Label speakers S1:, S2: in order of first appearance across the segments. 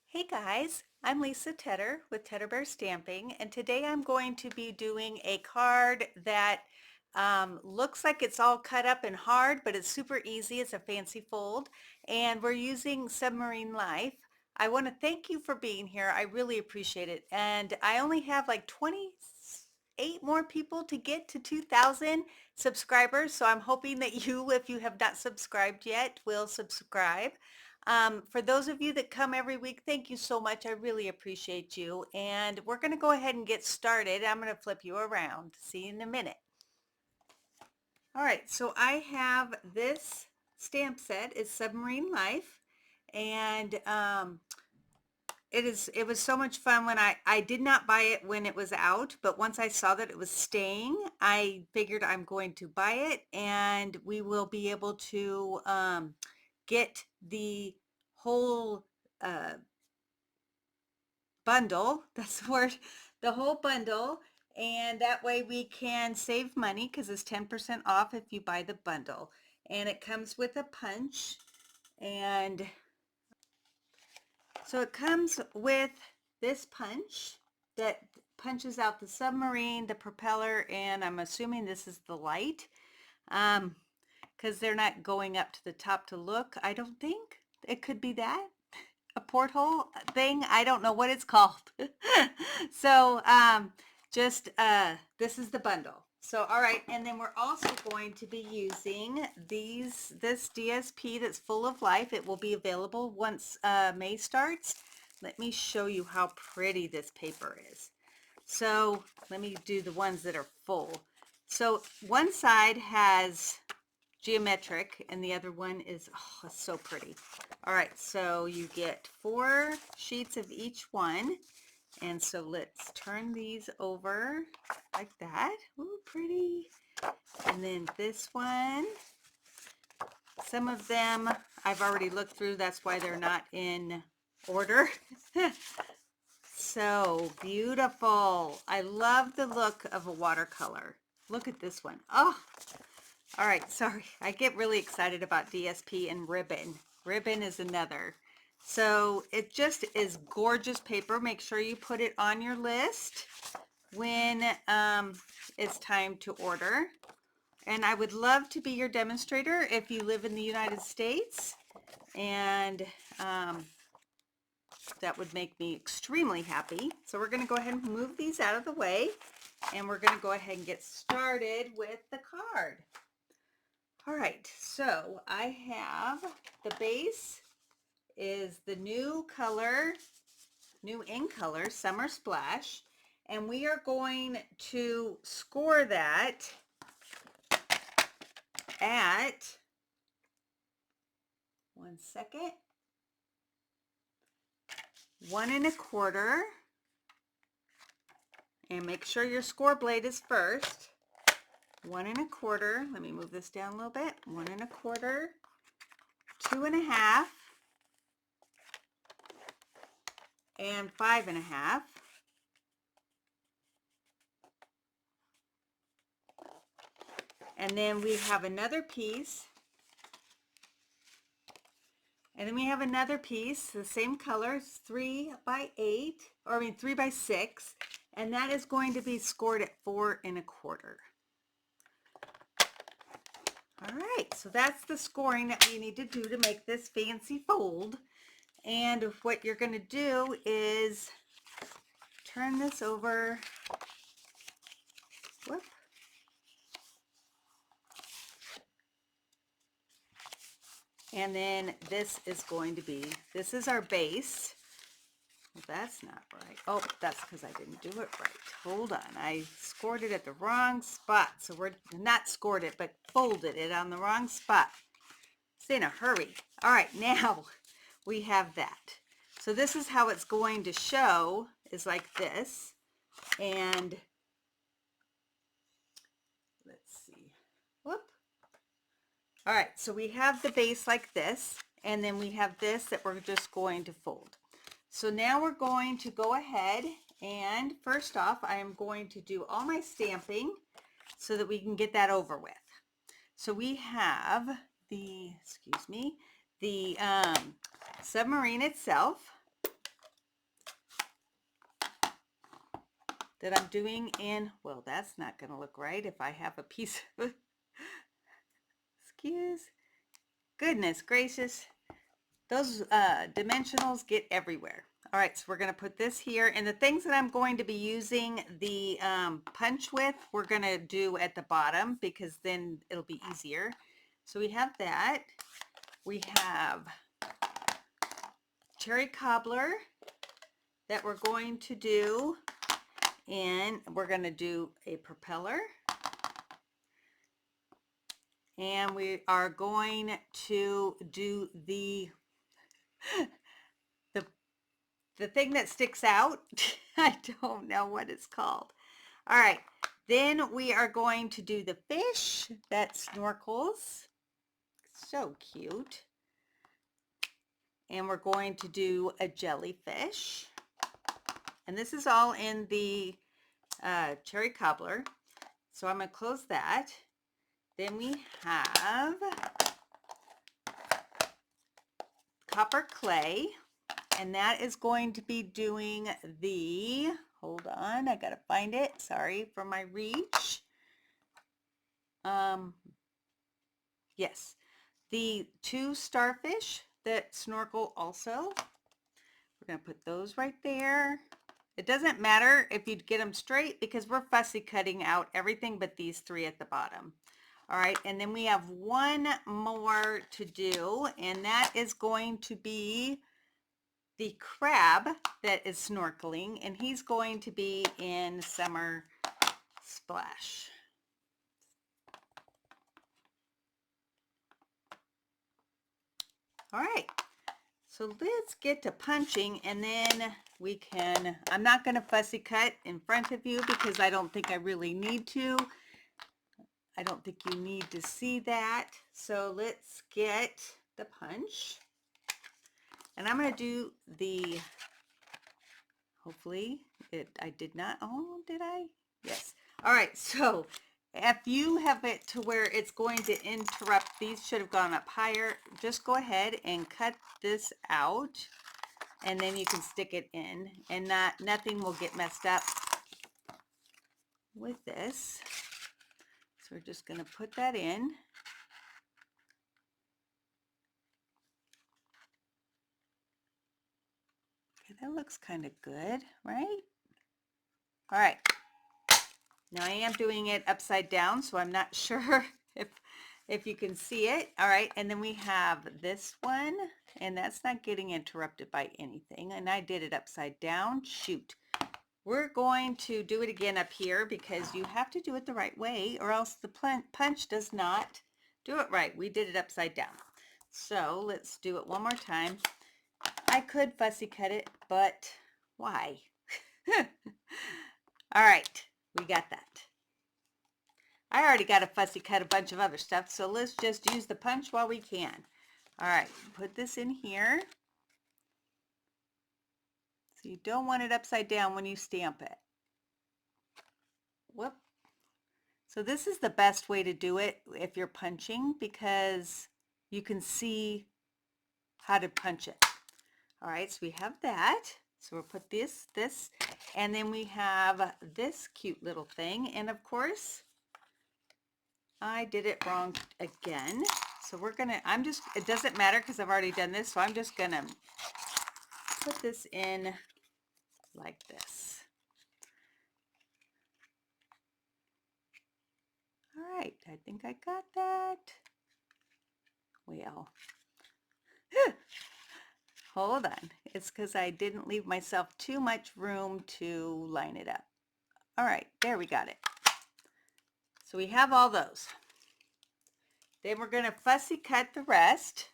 S1: Hey guys, I'm Lisa Tedder with Tedder Bear Stamping, and today I'm going to be doing a card that looks like it's all cut up and hard, but it's super easy. It's a fancy fold, and we're using Submarine Life. I want to thank you for being here. I really appreciate it. And I only have like 28 more people to get to 2,000 subscribers, so I'm hoping that you, if you have not subscribed yet, will subscribe. For those of you that come every week, thank you so much. I really appreciate you. And we're going to go ahead and get started. I'm going to flip you around. See you in a minute. All right, so I have this stamp set. It's Submarine Life. And it was so much fun when I did not buy it when it was out, but once I saw that it was staying, I figured I'm going to buy it, and we will be able to get the whole uh, bundle, that's the word, the whole bundle, and that way we can save money because it's 10% off if you buy the bundle. And it comes with a punch, and so it comes with this punch that punches out the submarine, the propeller, and I'm assuming this is the light, because they're not going up to the top to look. I don't think it could be that. A porthole thing. I don't know what it's called. So just this is the bundle. So all right, and then we're also going to be using this DSP that's full of life. It will be available once May starts. Let me show you how pretty this paper is. So let me do the ones that are full. So one side has geometric and the other one is, oh, it's so pretty. All right, so you get 4 sheets of each one, and so let's turn these over like that. Ooh, pretty. And then this one, some of them I've already looked through, that's why they're not in order. So beautiful. I love the look of a watercolor. Look at this one. Oh, all right, sorry. I get really excited about DSP and ribbon. Ribbon is another. So it just is gorgeous paper. Make sure you put it on your list when it's time to order. And I would love to be your demonstrator if you live in the United States. And that would make me extremely happy. So we're going to go ahead and move these out of the way. And we're going to go ahead and get started with the card. All right, so I have the base is the new color, new in color, Summer Splash, and we are going to score that at, 1 1/4, and make sure your score blade is first. 1 1/4, let me move this down a little bit, 1 1/4, 2 1/2, and 5 1/2. And then we have another piece. And then we have another piece, the same color, 3 by 8, or I mean 3 by 6, and that is going to be scored at 4 1/4. All right, so that's the scoring that we need to do to make this fancy fold. And what you're going to do is turn this over. Whoop. And then this is going to be, this is our base. Well, that's not right. Oh, that's because I didn't do it right. Hold on. I scored it at the wrong spot. So we're not scored it, but folded it on the wrong spot. It's in a hurry. All right, now we have that. So this is how it's going to show, is like this. And let's see. Whoop. All right, so we have the base like this, and then we have this that we're just going to fold. So now we're going to go ahead, and first off, I am going to do all my stamping so that we can get that over with. So we have the, excuse me, the submarine itself. that I'm doing in, well, that's not going to look right if I have a piece of, excuse, goodness gracious, those dimensionals get everywhere. All right, so we're going to put this here, and the things that I'm going to be using the punch with, we're going to do at the bottom because then it'll be easier. So we have that. We have cherry cobbler that we're going to do, and we're going to do a propeller. And we are going to do the thing that sticks out. I don't know what it's called. All right, then we are going to do the fish that snorkels. So cute. And we're going to do a jellyfish. And this is all in the cherry cobbler. So I'm going to close that. Then we have copper clay. And that is going to be doing the, hold on, I gotta find it. Sorry for my reach. Yes, the 2 starfish that snorkel also. We're gonna put those right there. It doesn't matter if you get them straight because we're fussy cutting out everything but these 3 at the bottom. All right, and then we have one more to do, and that is going to be the crab that is snorkeling, and he's going to be in Summer Splash. All right, so let's get to punching, and then we can, I'm not going to fussy cut in front of you because I don't think I really need to. I don't think you need to see that. So let's get the punch. And I'm going to do the, hopefully, I did not, oh, did I? Yes. All right, so if you have it to where it's going to interrupt, these should have gone up higher, just go ahead and cut this out, and then you can stick it in, and nothing will get messed up with this. So we're just going to put that in. That looks kind of good, right? All right. Now I am doing it upside down, so I'm not sure if you can see it. All right, and then we have this one, and that's not getting interrupted by anything. And I did it upside down. Shoot. We're going to do it again up here because you have to do it the right way or else the punch does not do it right. We did it upside down. So let's do it one more time. I could fussy cut it, but why? All right, we got that. I already got to fussy cut a bunch of other stuff, so let's just use the punch while we can. All right, put this in here. So you don't want it upside down when you stamp it. Whoop. So this is the best way to do it if you're punching because you can see how to punch it. All right, so we have that. So we'll put this, and then we have this cute little thing. And of course, I did it wrong again. So we're gonna, it doesn't matter because I've already done this. So I'm just gonna put this in like this. All right, I think I got that. Well, hold on. It's because I didn't leave myself too much room to line it up. All right, there we got it. So we have all those. Then we're going to fussy cut the rest.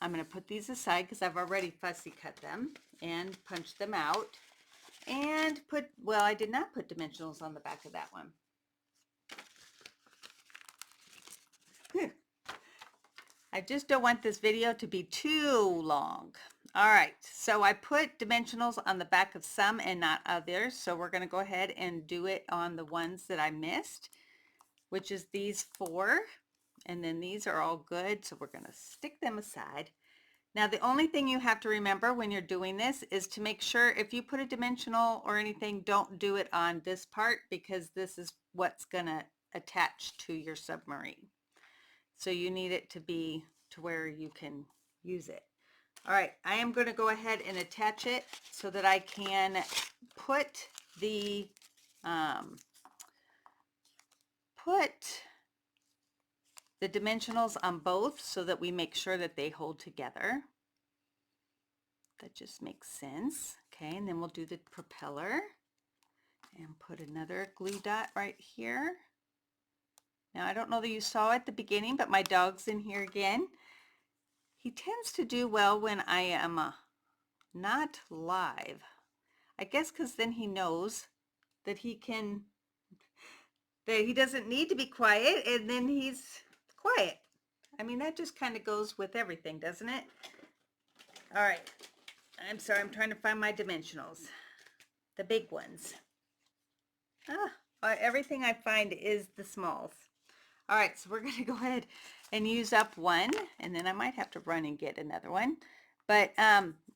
S1: I'm going to put these aside because I've already fussy cut them and punched them out. And put, well, I did not put dimensionals on the back of that one. I just don't want this video to be too long. All right, so I put dimensionals on the back of some and not others. So we're going to go ahead and do it on the ones that I missed, which is these 4. And then these are all good. So we're going to stick them aside. Now, the only thing you have to remember when you're doing this is to make sure if you put a dimensional or anything, don't do it on this part because this is what's going to attach to your submarine. So you need it to be to where you can use it. All right, I am going to go ahead and attach it so that I can put the dimensionals on both so that we make sure that they hold together. That just makes sense. Okay, and then we'll do the propeller and put another glue dot right here. Now, I don't know that you saw at the beginning, but my dog's in here again. He tends to do well when I am not live. I guess because then he knows that he doesn't need to be quiet, and then he's quiet. I mean, that just kind of goes with everything, doesn't it? All right. I'm sorry, I'm trying to find my dimensionals. The big ones. Everything I find is the smalls. All right, so we're going to go ahead and use up one, and then I might have to run and get another one. But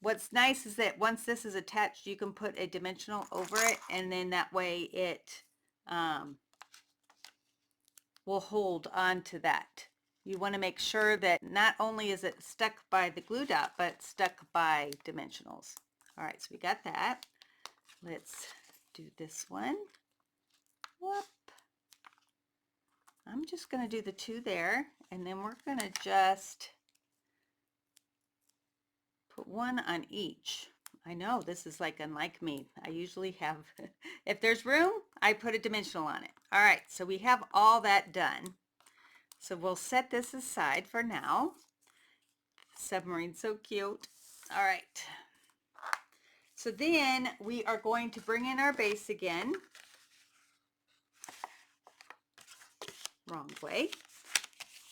S1: what's nice is that once this is attached, you can put a dimensional over it, and then that way it will hold on to that. You want to make sure that not only is it stuck by the glue dot, but stuck by dimensionals. All right, so we got that. Let's do this one. Whoop. I'm just going to do the two there, and then we're going to just put one on each. I know this is like unlike me. I usually have, if there's room, I put a dimensional on it. All right, so we have all that done. So we'll set this aside for now. Submarine's so cute. All right. So then we are going to bring in our base again. Wrong way.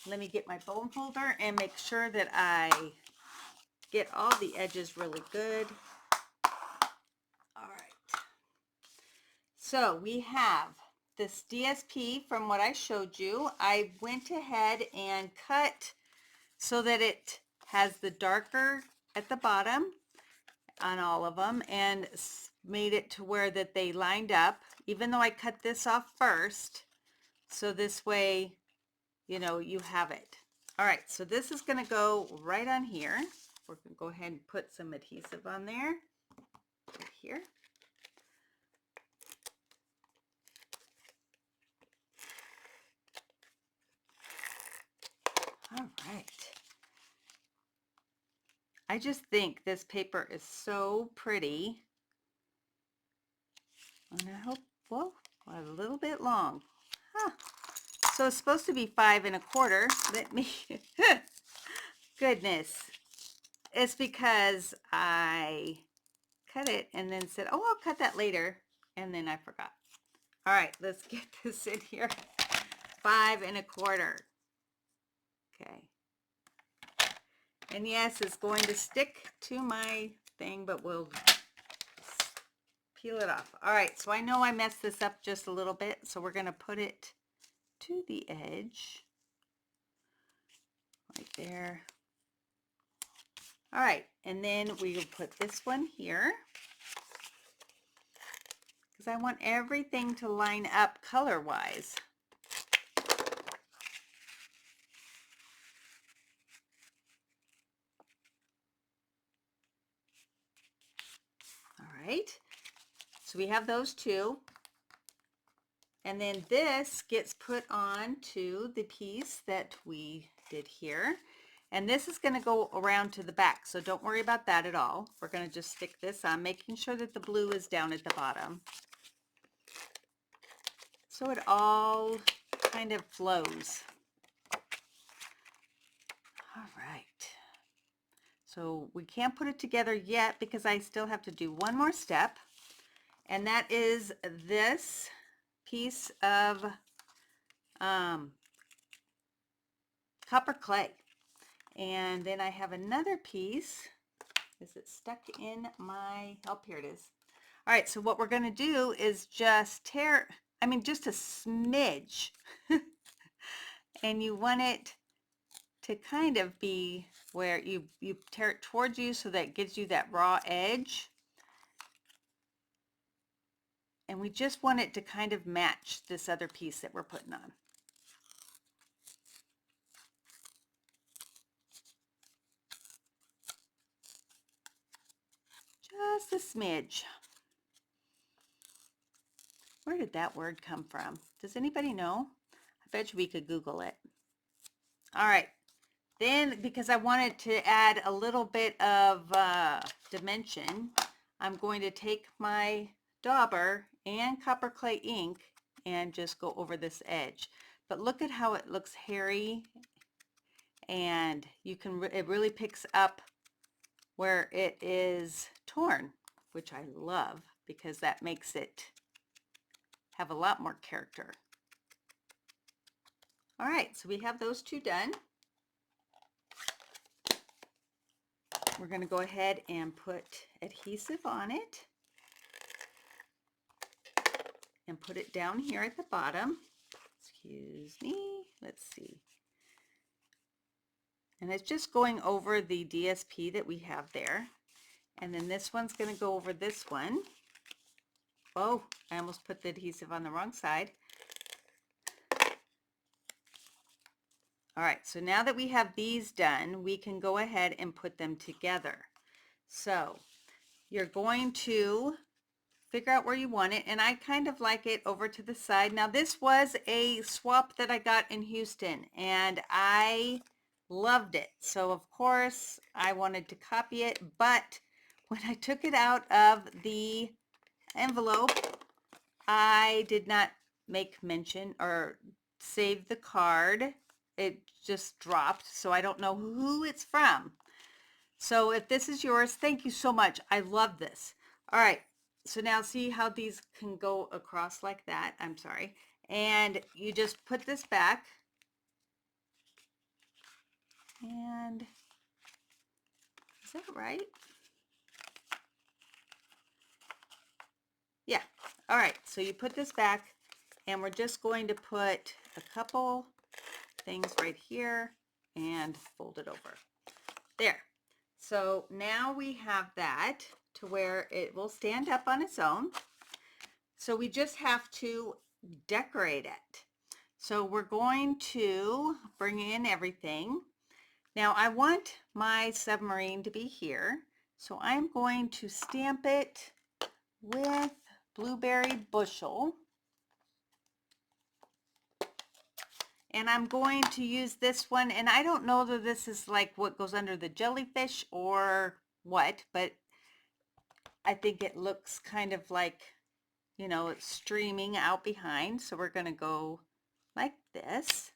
S1: Let me get my bone holder and make sure that I get all the edges really good. All right. So we have this DSP from what I showed you. I went ahead and cut so that it has the darker at the bottom on all of them and made it to where that they lined up, even though I cut this off first. So this way, you know, you have it. All right, so this is going to go right on here. We're going to go ahead and put some adhesive on there, right here. All right. I just think this paper is so pretty. And I hope, well, a little bit long. Huh. So it's supposed to be 5 1/4. Let me, goodness. It's because I cut it and then said, oh, I'll cut that later. And then I forgot. All right, let's get this in here. 5 1/4. Okay. And yes, it's going to stick to my thing, but we'll peel it off. All right, so I know I messed this up just a little bit, so we're going to put it to the edge right there. All right, and then we'll put this one here because I want everything to line up color-wise. All right, so we have those two. And then this gets put on to the piece that we did here. And this is going to go around to the back, so don't worry about that at all. We're going to just stick this on, making sure that the blue is down at the bottom. So it all kind of flows. All right. So we can't put it together yet because I still have to do one more step. And that is this piece of copper clay. And then I have another piece. Is it stuck in my, oh, here it is. All right, so what we're going to do is just just a smidge. And you want it to kind of be where you tear it towards you so that it gives you that raw edge. And we just want it to kind of match this other piece that we're putting on. Just a smidge. Where did that word come from? Does anybody know? I bet you we could Google it. All right. Then, because I wanted to add a little bit of dimension, I'm going to take my dauber and copper clay ink and just go over this edge. But look at how it looks hairy, and you can it really picks up where it is torn, which I love because that makes it have a lot more character. All right, so we have those two done. We're going to go ahead and put adhesive on it and put it down here at the bottom. Excuse me. Let's see. And it's just going over the DSP that we have there. And then this one's going to go over this one. Oh, I almost put the adhesive on the wrong side. All right, so now that we have these done, we can go ahead and put them together. So you're going to figure out where you want it, and I kind of like it over to the side. Now this was a swap that I got in Houston, and I loved it. So of course I wanted to copy it, but when I took it out of the envelope, I did not make mention or save the card. It just dropped, so I don't know who it's from. So if this is yours, thank you so much. I love this. All right, so now see how these can go across like that. I'm sorry. And you just put this back. And is that right? Yeah. All right, so you put this back, and we're just going to put a couple things right here and fold it over. There. So now we have that to where it will stand up on its own. So we just have to decorate it. So we're going to bring in everything. Now I want my submarine to be here. So I'm going to stamp it with Blueberry Bushel. And I'm going to use this one, and I don't know that this is like what goes under the jellyfish or what, but I think it looks kind of like, you know, it's streaming out behind. So we're going to go like this.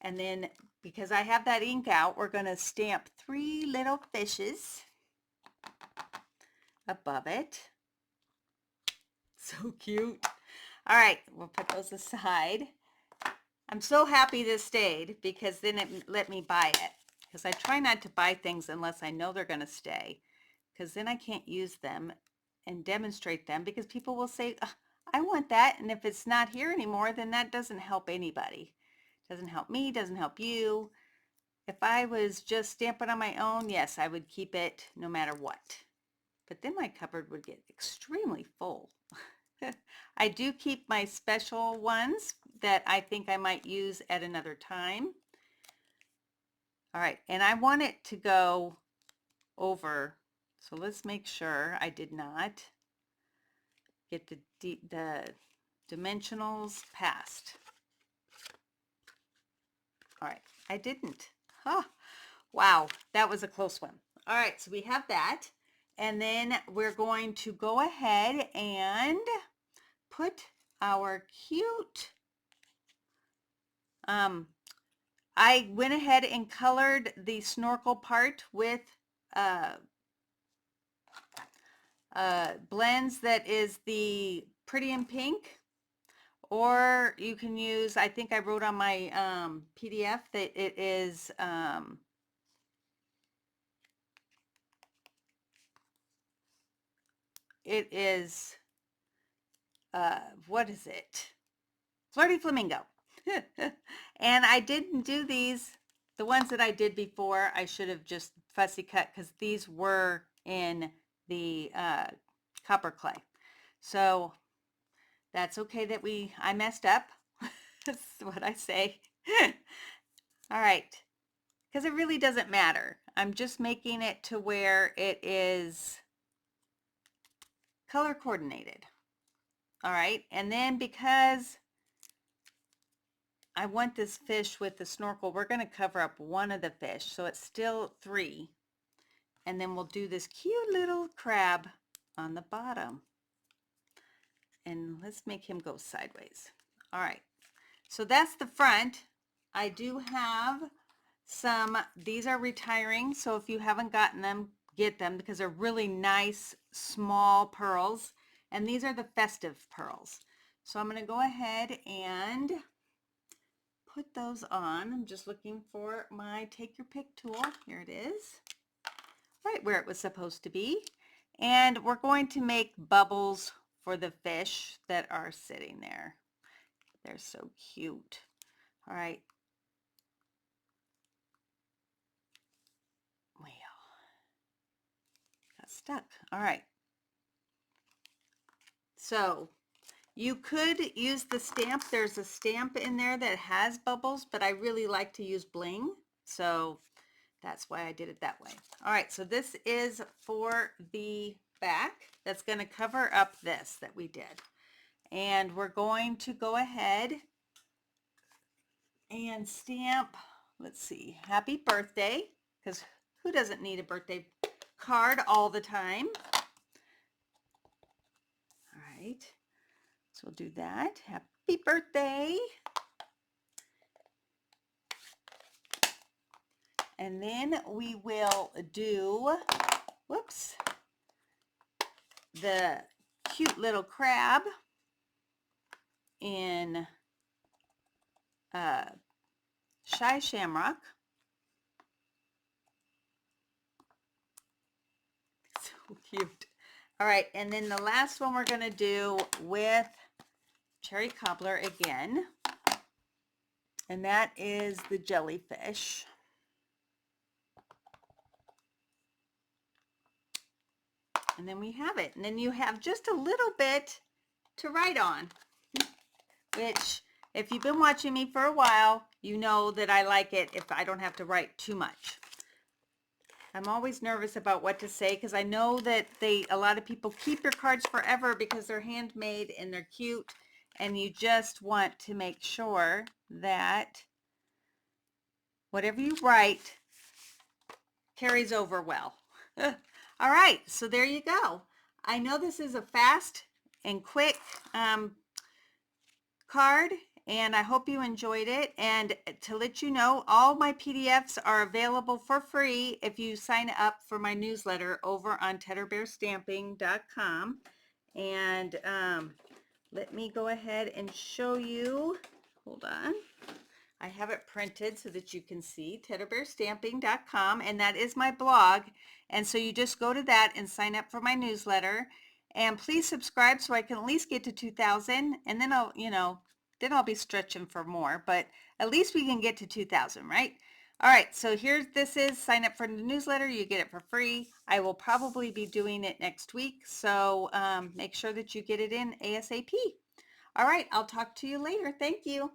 S1: And then because I have that ink out, we're going to stamp 3 little fishes above it. So cute. All right, we'll put those aside. I'm so happy this stayed because then it let me buy it. Because I try not to buy things unless I know they're going to stay. Because then I can't use them and demonstrate them because people will say, I want that. And if it's not here anymore, then that doesn't help anybody. Doesn't help me, doesn't help you. If I was just stamping on my own, yes, I would keep it no matter what. But then my cupboard would get extremely full. I do keep my special ones that I think I might use at another time. All right, and I want it to go over, so let's make sure I did not get the dimensionals passed. All right, I didn't. Huh. Wow, that was a close one. All right, so we have that. And then we're going to go ahead and put our cute, I went ahead and colored the snorkel part with blends that is the Pretty in Pink, or you can use, I think I wrote on my PDF that it is what is it? Flirty Flamingo. And I didn't do these the ones that I did before, I should have just fussy cut because these were in the copper clay. So that's okay that I messed up. That's what I say. All right, because it really doesn't matter. I'm just making it to where it is color coordinated. All right, and then because I want this fish with the snorkel, we're going to cover up one of the fish, so it's still 3. And then we'll do this cute little crab on the bottom. And let's make him go sideways. All right, so that's the front. I do have some, these are retiring, so if you haven't gotten them, get them because they're really nice small pearls. And these are the festive pearls. So I'm going to go ahead and put those on. I'm just looking for my take your pick tool. Here it is, right where it was supposed to be. And we're going to make bubbles for the fish that are sitting there. They're so cute. All right. Well, got stuck. All right. So you could use the stamp. There's a stamp in there that has bubbles, but I really like to use bling. So that's why I did it that way. All right, so this is for the back. That's going to cover up this that we did. And we're going to go ahead and stamp, let's see, happy birthday, because who doesn't need a birthday card all the time? All right, so we'll do that. Happy birthday. And then we will do, whoops, the cute little crab in Shy Shamrock. So cute. All right, and then the last one we're going to do with Cherry Cobbler again, and that is the jellyfish. And then we have it, and then you have just a little bit to write on, which if you've been watching me for a while, you know that I like it if I don't have to write too much. I'm always nervous about what to say because I know that a lot of people keep your cards forever because they're handmade and they're cute, and you just want to make sure that whatever you write carries over well. All right, so there you go. I know this is a fast and quick card, and I hope you enjoyed it. And to let you know, all my PDFs are available for free if you sign up for my newsletter over on tedderbearstamping.com. And let me go ahead and show you. Hold on. I have it printed so that you can see tedderbearstamping.com, and that is my blog. And so you just go to that and sign up for my newsletter. And please subscribe so I can at least get to 2,000, and then I'll be stretching for more, but at least we can get to 2,000, right? All right, so this is sign up for the newsletter. You get it for free. I will probably be doing it next week, so make sure that you get it in ASAP. All right, I'll talk to you later. Thank you.